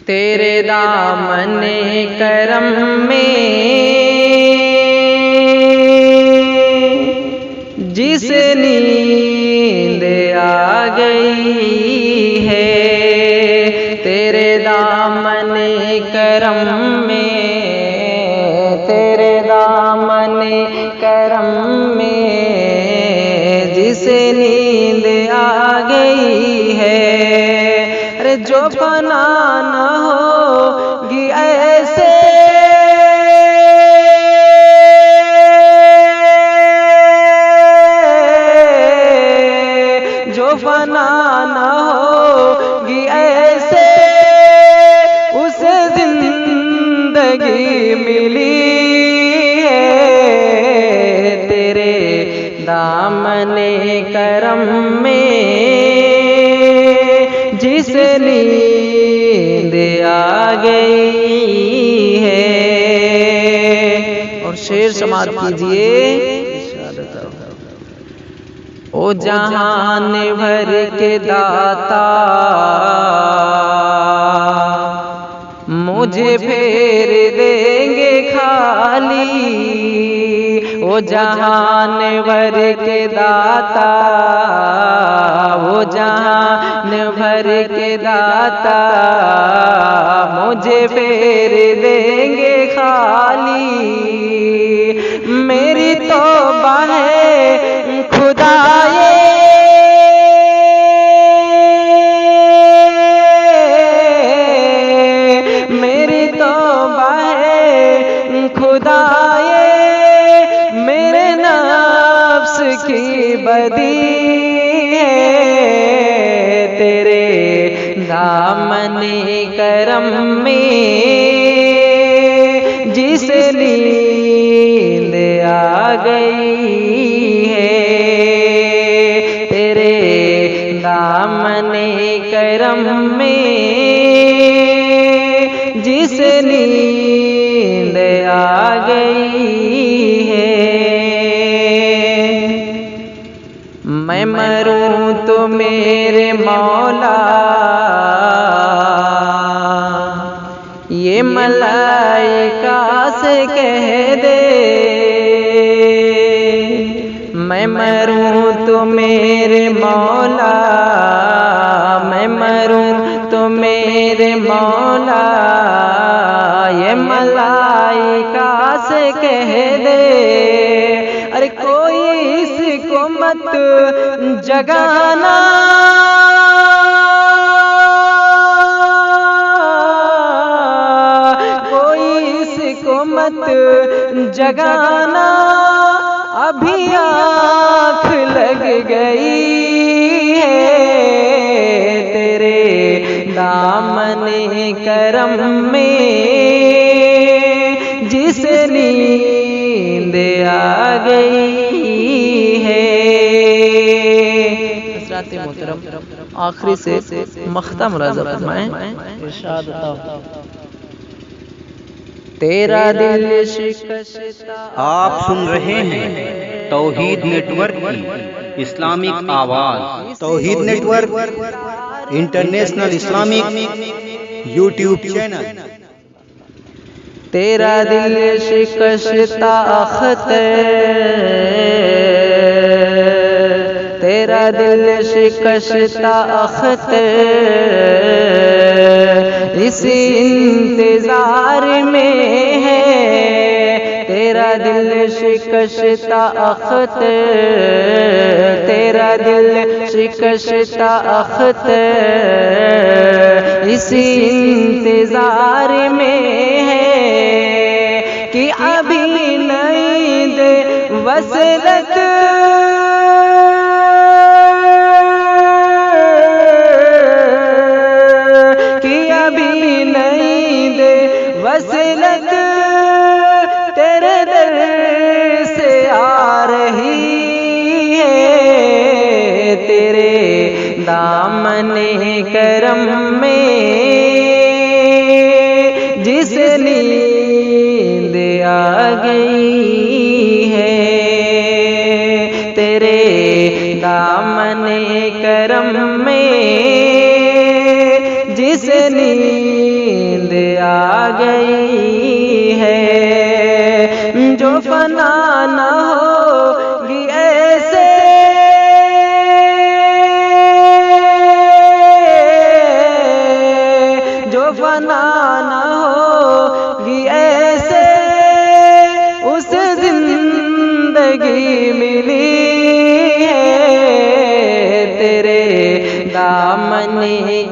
तेरे दामने करम में जिस नींद आ गई है, तेरे दामने करम में, तेरे दामने करम में जिस नींद आ गई है। अरे जो फना न होगी ऐसे, जो फना न होगी ऐसे, उसे जिंदगी मिली है। तेरे दामने करम में जिस नींद आ गई है। और शेर समाप्त कीजिए। ओ जहान भर के दाता, मुझे फेर देंगे खाली। ओ जहान भर के दाता, वो जहान भर के दाता, मुझे फेर देंगे खाली। मेरी तौबा है खुदाए, मेरी तौबा है खुदाए, मेरे नफ्स की बदी है। तेरे दामने करम में जिस नींद आ गई है, तेरे दामने करम में जिस नींद आ गई है। मैं मरूं तो मेरे मौला ये मलाइका से कह दे। मैं मरूं तो मेरे मौला, मैं मरूं तो मेरे मौला ये मलाइका से कह दे। अरे कोई इसको मत जगाना, मत जगाना, अभी आँख लग गई है। तेरे दामने करम में जिस नींद आ गई है। हज़रात मोहतरम आखिरी से मख्ता मुलाज़ा फरमाएं। इरशाद तेरा दिल शिकस्ता। आप सुन रहे हैं तौहीद नेटवर्क की इस्लामिक आवाज़। Tauheed network international Islamic YouTube channel. तेरा दिल शिकस्ता अख्तर, तेरा दिल शिकस्ता अख्तर, इसी इंतजार में है। तेरा दिल शिकस्ता अख्तर, तेरा दिल शिकस्ता अख्तर, इसी इंतजार में है कि अभी नहीं दे वसलत, वसलत तेरे दर से आ रही है। तेरे दामने करम में जिस नींद आ गई है, तेरे दामने करम में जिस नींद गई है, जो फना न होगी ऐसे जो फना न होगी ऐसे उस जिंदगी मिली है, तेरे दामन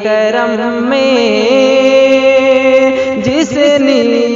करम में जिसने